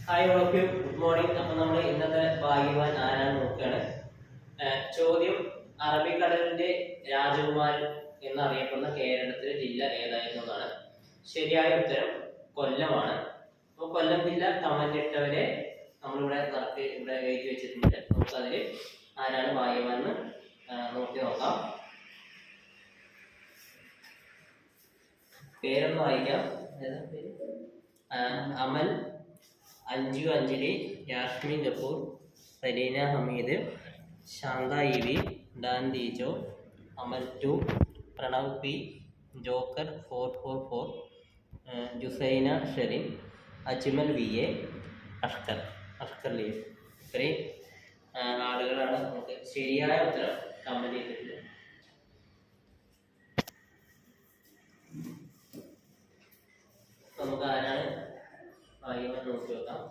Hi all of you, good morning. അപ്പം നമ്മൾ ഇന്നത്തെ ഭാഗ്യവാൻ ആരാണ് നോക്കുകയാണ്. ചോദ്യം: അറബിക്കടലിന്റെ രാജകുമാരൻ എന്നറിയപ്പെടുന്ന കേരളത്തിലെ ജില്ല ഏതായിരുന്നു എന്നാണ്. ശരിയായ ഉത്തരം കൊല്ലമാണ്. അപ്പോൾ കൊല്ലം ജില്ല കമന്റ് ഇട്ടവരെ നമ്മളിവിടെ ഇവിടെ എഴുതി വെച്ചിട്ടുണ്ട്. നമുക്കതിൽ ആരാണ് ഭാഗ്യവാൻ എന്ന് നോക്കി നോക്കാം. പേരൊന്ന് വായിക്കാം. Amal, Anju Anjali, Yasmin Kapoor, Saleena Hameed, Shantha E V, Dan Dijo, Amal 2, Pranav P, joker 444, Jusaina Sherin, Ajmal V A, Ashkar ലീവ്. ഇത്രയും ആളുകളാണ് നമുക്ക് ശരിയായ ഉത്തരം കമന്റ് ചെയ്തിട്ടുണ്ട്. നമുക്ക് ആരാണ് ഭാഗ്യവാൻ നോക്കി വെക്കാം.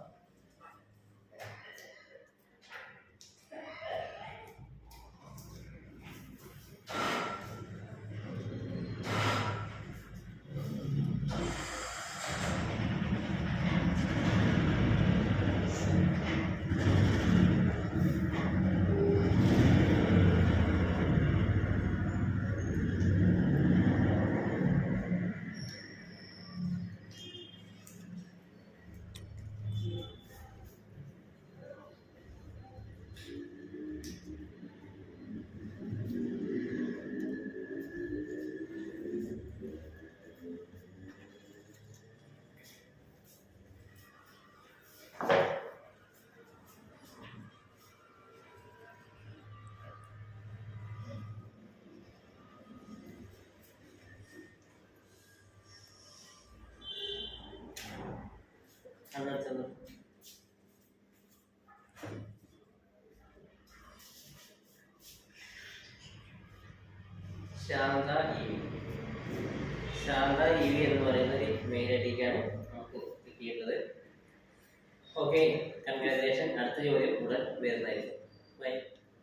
ശാന്ത ഇ വി എന്ന് പറയുന്ന ഒരു മെയിൽ ഐ ഡിക്കാണ് നമുക്ക് കിട്ടിയിട്ടുള്ളത്. Okay, congratulation. അടുത്ത ചോദ്യം ഉടൻ വരുന്നതായിരിക്കും. ബൈ.